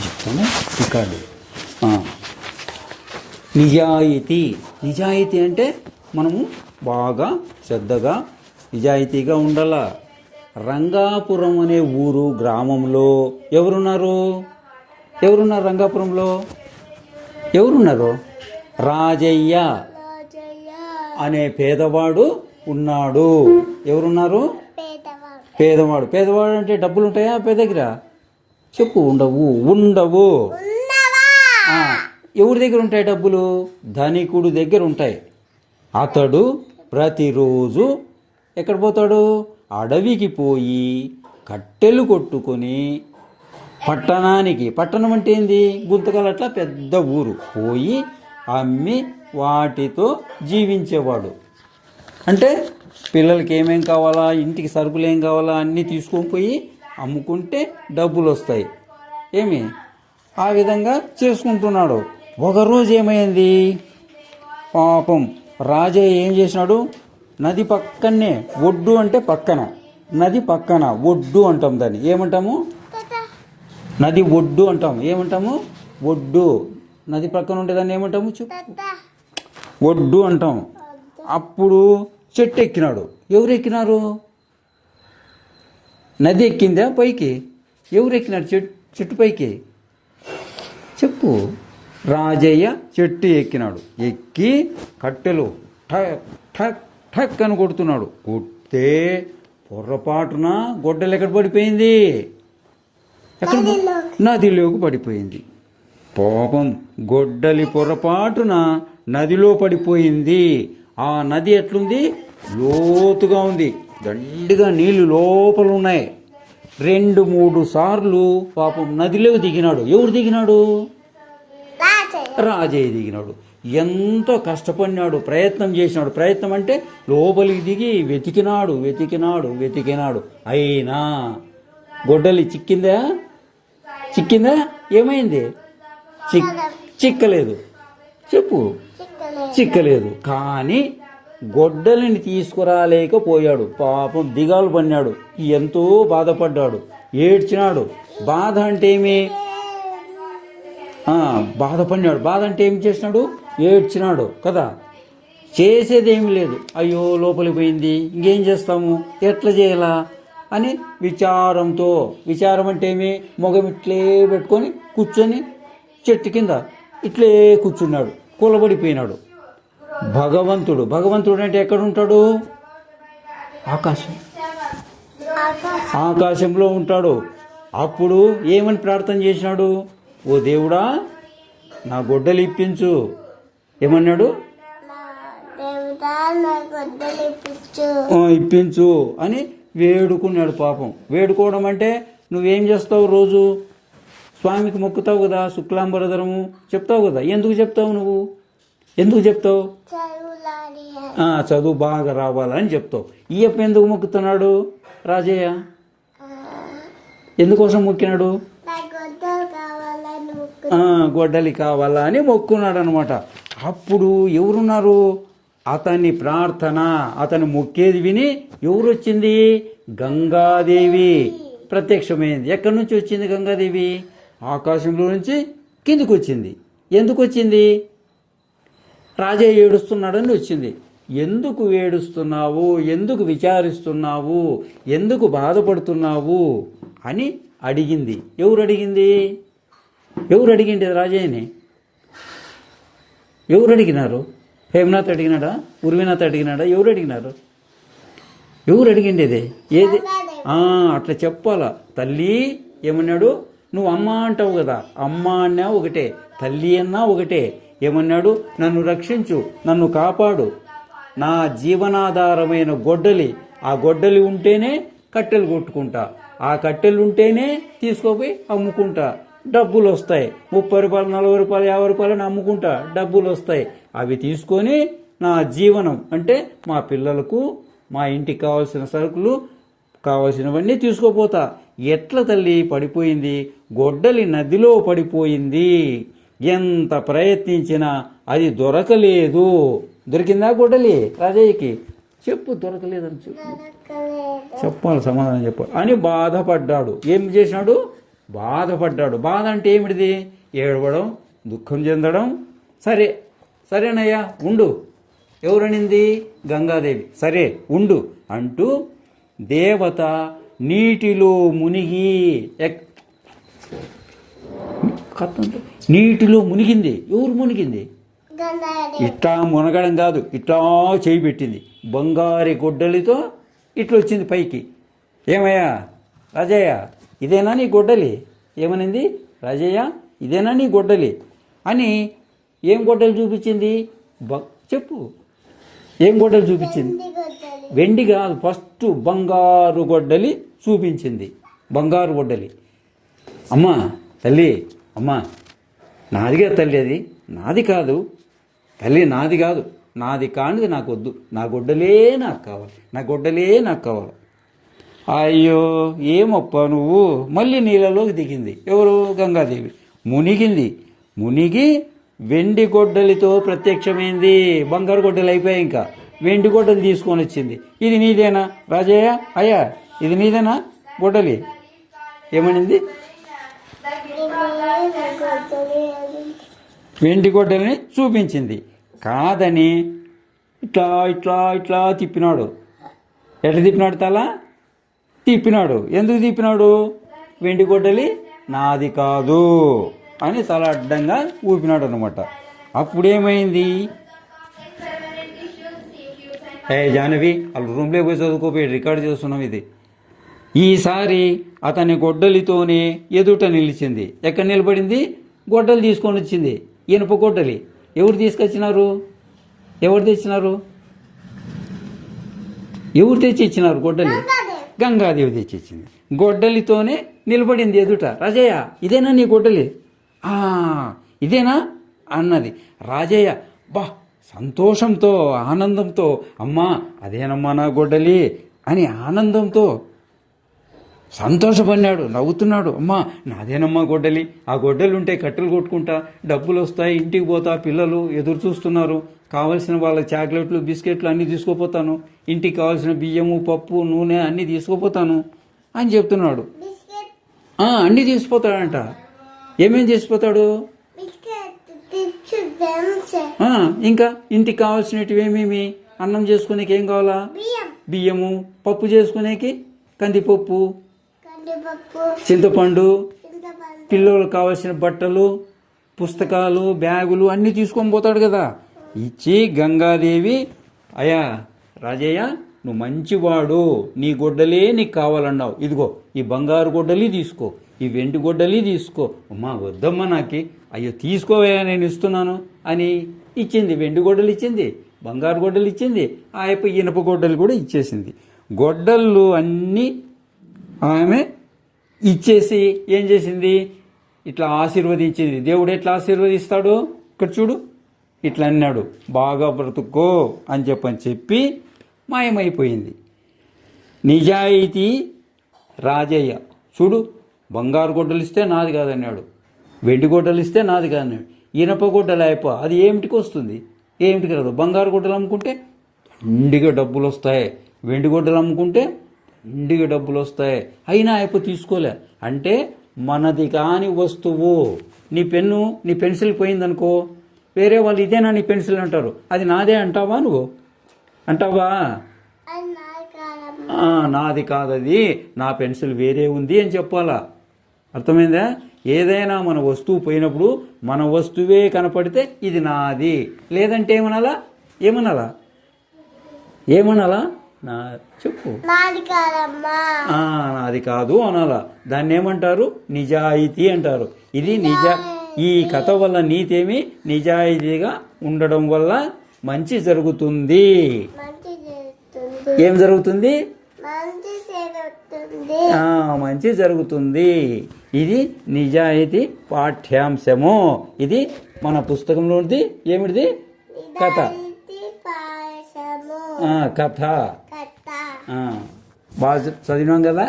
చెప్తాను రికార్డు. నిజాయితీ. నిజాయితీ అంటే మనము బాగా శ్రద్ధగా నిజాయితీగా ఉండాల. రంగాపురం అనే ఊరు గ్రామంలో ఎవరున్నారు రంగాపురంలో ఎవరున్నారు? రాజయ్య అనే పేదవాడు ఉన్నాడు. ఎవరున్నారు? పేదవాడు. పేదవాడు అంటే డబ్బులు ఉంటాయా పే దగ్గర? చెప్పు. ఉండవు. ఎవరి దగ్గర ఉంటాయి డబ్బులు? ధనికుడు దగ్గర ఉంటాయి. అతడు ప్రతిరోజు ఎక్కడ పోతాడు? అడవికి పోయి కట్టెలు కొట్టుకొని పట్టణం అంటే ఏంది? గుంతకల్ అట్లా పెద్ద ఊరు పోయి అమ్మి వాటితో జీవించేవాడు. అంటే పిల్లలకి ఏమేం కావాలా, ఇంటికి సరుకులు ఏం కావాలా అన్నీ తీసుకొని పోయి అమ్ముకుంటే డబ్బులు వస్తాయి. ఆ విధంగా చేసుకుంటున్నాడు. ఒకరోజు ఏమైంది? పాపం రాజయ్య ఏం చేసినాడు? నది పక్కనే, ఒడ్డు అంటే పక్కన, నది పక్కన ఒడ్డు అంటాం. దాన్ని ఏమంటాము? నది ఒడ్డు అంటాం. ఏమంటాము? ఒడ్డు. నది పక్కన ఉంటే దాన్ని ఏమంటాము? ఒడ్డు అంటాం. అప్పుడు చెట్టు ఎక్కినాడు. ఎవరు ఎక్కినారు? నది ఎక్కిందా పైకి? ఎవరు ఎక్కినారు చెట్టు పైకి? చెప్పు. రాజయ్య చెట్టు ఎక్కినాడు. ఎక్కి కట్టెలు ఠక్ ఠక్ ఠక్ అని కొడుతున్నాడు. కొడితే పొర్రపాటున గొడ్డలు ఎక్కడ పడిపోయింది? నదిలోకి పడిపోయింది. పాపం గొడ్డలి పొరపాటున నదిలో పడిపోయింది. ఆ నది ఎట్లుంది? లోతుగా ఉంది. దండిగా నీళ్లు లోపల ఉన్నాయి. 2-3 సార్లు పాపం నదిలోకి దిగినాడు. ఎవరు దిగినాడు? రాజయ్య దిగినాడు. ఎంతో కష్టపడినాడు, ప్రయత్నం చేసినాడు. ప్రయత్నం అంటే లోపలికి దిగి వెతికినాడు. అయినా గొడ్డలి చిక్కిందా? ఏమైంది? చిక్కలేదు. చెప్పు. చిక్కలేదు. కానీ గొడ్డలిని తీసుకురాలేకపోయాడు. పాపం దిగాలు పడినాడు. ఎంతో బాధపడ్డాడు, ఏడ్చినాడు. బాధ అంటే ఏమి? బాధపడినాడు. బాధ అంటే ఏమి చేసినాడు? ఏడ్చినాడు కదా. చేసేదేమి లేదు. అయ్యో లోపలికి పోయింది, ఇంకేం చేస్తాము, ఎట్లా చేయాలా అని విచారం అంటే ఏమి? మొగం ఇట్లే పెట్టుకొని కూర్చొని చెట్టు కింద ఇట్లే కూర్చున్నాడు. కూలబడిపోయినాడు. భగవంతుడు అంటే ఎక్కడ ఉంటాడు? ఆకాశంలో ఉంటాడు. అప్పుడు ఏమని ప్రార్థన చేసినాడు? ఓ దేవుడా, నా గొడ్డలి ఇప్పించు. ఏమన్నాడు? ఇప్పించు అని వేడుకున్నాడు. పాపం వేడుకోవడం అంటే నువ్వేం చేస్తావు? రోజు స్వామికి మొక్కుతావు కదా, శుక్లాంబరధరము చెప్తావు కదా. ఎందుకు చెప్తావు? నువ్వు ఎందుకు చెప్తావు? చదువు బాగా రావాలని చెప్తావు. ఈయప్ప ఎందుకు మొక్కుతున్నాడు? రాజయ్య ఎందుకోసం మొక్కినాడు? గొడ్డలి కావాలా అని మొక్కున్నాడు అనమాట. అప్పుడు ఎవరున్నారు? అతని ప్రార్థన, అతని మొక్కేది విని ఎవరు వచ్చింది? గంగాదేవి ప్రత్యక్షమైంది. ఎక్కడి నుంచి వచ్చింది గంగాదేవి? ఆకాశంలో నుంచి కిందికి వచ్చింది. ఎందుకు వచ్చింది? రాజయ్య ఏడుస్తున్నాడని వచ్చింది. ఎందుకు ఏడుస్తున్నావు, ఎందుకు విచారిస్తున్నావు, ఎందుకు బాధపడుతున్నావు అని అడిగింది. ఎవరు అడిగింది రాజయ్యని? ఎవరు అడిగినారు? హేమనాథ్ అడిగినాడా? ఉర్వినాథ్ అడిగినాడా? ఎవరు అడిగిండేది? ఏది? అట్లా చెప్పాలా. తల్లి ఏమన్నాడు? నువ్వు అమ్మ అంటావు కదా, అమ్మ అన్నా ఒకటే, తల్లి అన్నా ఒకటే. ఏమన్నాడు? నన్ను రక్షించు, నన్ను కాపాడు. నా జీవనాధారమైన గొడ్డలి, ఆ గొడ్డలి ఉంటేనే కట్టెలు కొట్టుకుంటా, ఆ కట్టెలు ఉంటేనే తీసుకుపోయి అమ్ముకుంటా, డబ్బులు వస్తాయి. 30 రూపాయలు, 40 రూపాయలు, 50 రూపాయలు అమ్ముకుంటా, డబ్బులు వస్తాయి. అవి తీసుకొని నా జీవనం అంటే మా పిల్లలకు, మా ఇంటికి కావాల్సిన సరుకులు, కావాల్సినవన్నీ తీసుకోపోతా. ఎట్లా తల్లి పడిపోయింది? గొడ్డలి నదిలో పడిపోయింది. ఎంత ప్రయత్నించినా అది దొరకలేదు. దొరికిందా గొడ్డలి రాజయ్యకి? చెప్పు. దొరకలేదని చెప్పాలి, సమాధానం చెప్పాలి అని బాధపడ్డాడు. ఏం చేసినాడు? బాధపడ్డాడు. బాధ అంటే ఏమిటిది? ఏడవడం, దుఃఖం చెందడం. సరేనయ్యా ఉండు. ఎవరనింది? గంగాదేవి. సరే ఉండు అంటూ దేవత నీటిలో మునిగి నీటిలో మునిగింది. ఎవరు మునిగింది? ఇట్లా మునగడం కాదు, ఇట్లా చేయి పెట్టింది. బంగారు గొడ్డలితో ఇట్లా వచ్చింది పైకి. ఏమయ్యా రాజయ్య, ఇదేనా నీ గొడ్డలి? ఏమనింది? రాజయ్య, ఇదేనా నీ గొడ్డలి అని. ఏం గొడ్డలి చూపించింది? చెప్పు, ఏం గొడ్డలి చూపించింది? వెండి కాదు, ఫస్ట్ బంగారు గొడ్డలి చూపించింది. బంగారు గొడ్డలి. అమ్మా తల్లి, అమ్మా నాదిగా తల్లి, అది నాది కాదు తల్లి, నాది కాదు, నాది కానిది నాకు వద్దు, నా గొడ్డలే నాకు కావాలి, నా గొడ్డలే నాకు కావాలి. అయ్యో ఏమప్ప నువ్వు. మళ్ళీ నీళ్ళలోకి దిగింది. ఎవరు? గంగాదేవి. మునిగింది. మునిగి వెండి గొడ్డలితో ప్రత్యక్షమైంది. బంగారు గొడ్డలి అయిపోయాయి, ఇంకా వెండి గొడ్డలి తీసుకొని వచ్చింది. ఇది నీదేనా రాజయ్య? అయ్యా ఇది నీదేనా గొడ్డలి? ఏమనింది? వెండి గొడ్డలిని చూపించింది. కాదని ఇట్లా ఇట్లా ఇట్లా తిప్పినాడు. ఎట్లా తిప్పినాడు? తల తిప్పినాడు. ఎందుకు తిప్పినాడు? వెండి గొడ్డలి నాది కాదు అని తల అడ్డంగా ఊపినాడు అనమాట. అప్పుడేమైంది? జాహ్నవి వాళ్ళు రూమ్లోకి పోయి చదువుకోపోయి రికార్డు చేస్తున్నాం ఇది. ఈసారి అతని గొడ్డలితోనే ఎదుట నిలిచింది. ఎక్కడ నిలబడింది? గొడ్డలి తీసుకొని వచ్చింది. ఇనుప గొడ్డలి. ఎవరు తీసుకొచ్చినారు? ఎవరు తెచ్చినారు? ఎవరు తెచ్చి ఇచ్చినారు గొడ్డలి? గంగాదేవి తెచ్చి ఇచ్చింది. గొడ్డలితోనే నిలబడింది ఎదుట. రాజయ్య, ఇదేనా నీ గొడ్డలి? ఇదేనా అన్నది. రాజయ్య బా సంతోషంతో ఆనందంతో, అమ్మా అదేనమ్మా నా గొడ్డలి అని ఆనందంతో సంతోషపడినాడు, నవ్వుతున్నాడు. అమ్మా నాదేనమ్మా గొడ్డలి, ఆ గొడ్డలి ఉంటే కట్టెలు కొట్టుకుంటా, డబ్బులు వస్తాయి, ఇంటికి పోతా, పిల్లలు ఎదురు చూస్తున్నారు, కావలసిన వాళ్ళ చాక్లెట్లు బిస్కెట్లు అన్నీ తీసుకుపోతాను, ఇంటికి కావాల్సిన బియ్యము పప్పు నూనె అన్నీ తీసుకుపోతాను అని చెప్తున్నాడు. అన్నీ తీసుకుపోతాడంట. ఏమేం తీసుకుపోతాడు? ఇంకా ఇంటికి కావాల్సినవి ఏమేమి? అన్నం చేసుకునేకి ఏం కావాలా? బియ్యము. పప్పు చేసుకునేకి కందిపప్పు, చింతపండు, పిల్లలకు కావాల్సిన బట్టలు, పుస్తకాలు, బ్యాగులు అన్నీ తీసుకొని పోతాడు కదా. ఇచ్చి గంగాదేవి, అయ్యా రాజయ్య నువ్వు మంచివాడు, నీ గొడ్డలే నీకు కావాలన్నావు, ఇదిగో ఈ బంగారు గొడ్డలి తీసుకో, ఈ వెండి గొడ్డలి తీసుకో. అమ్మా వద్దమ్మా నాకి, అయ్యో తీసుకోవయ్యా నేను ఇస్తున్నాను అని ఇచ్చింది. వెండి గొడ్డలు ఇచ్చింది, బంగారు గొడ్డలు ఇచ్చింది, ఆ ఇనుప గొడ్డలు కూడా ఇచ్చేసింది. గొడ్డళ్ళు అన్నీ ఆమె ఇచ్చేసి ఏం చేసింది? ఇట్లా ఆశీర్వదించింది. దేవుడు ఎట్లా ఆశీర్వదిస్తాడు? ఇక్కడ చూడు, ఇట్లా అన్నాడు, బాగా బ్రతుక్కో అని చెప్పి మాయమైపోయింది. నిజాయితీ రాజయ్య. చూడు, బంగారు గొడ్డలు ఇస్తే నాది కాదన్నాడు, వెండి గొడ్డలు ఇస్తే నాది కాదన్నాడు. ఇనప గొడ్డలు అయిపో అది ఏమిటికి వస్తుంది? ఏమిటికి రాదు. బంగారు గొడ్డలు అమ్ముకుంటే దండిగా డబ్బులు వస్తాయి, వెండి గొడ్డలు అమ్ముకుంటే దండిగా డబ్బులు వస్తాయి. అయినా అయిపో తీసుకోలే. అంటే మనది కాని వస్తువు, నీ పెన్ను నీ పెన్సిల్ పోయిందనుకో, వేరే వాళ్ళు ఇదేనా నీ పెన్సిల్ అంటారు, అది నాదే అంటావా? నువ్వు అంటావా? నాది కాదది, నా పెన్సిల్ వేరే ఉంది అని చెప్పాలా. అర్థమైందా? ఏదైనా మన వస్తువు పోయినప్పుడు మన వస్తువే కనపడితే ఇది నాది, లేదంటే ఏమనాలా? ఏమనాలా? ఏమనాలా? చెప్పు, నాది కాదు అనాలా. దాన్ని ఏమంటారు? నిజాయితీ అంటారు. ఇది ఈ కథ వల్ల నీతేమి? నిజాయితీగా ఉండడం వల్ల మంచి జరుగుతుంది. ఏం జరుగుతుంది? మంచి జరుగుతుంది. ఇది నిజాయితీ పాఠ్యాంశము. ఇది మన పుస్తకంలోది. ఏమిటిది? కథ. కథ బాగా చదివినాం కదా.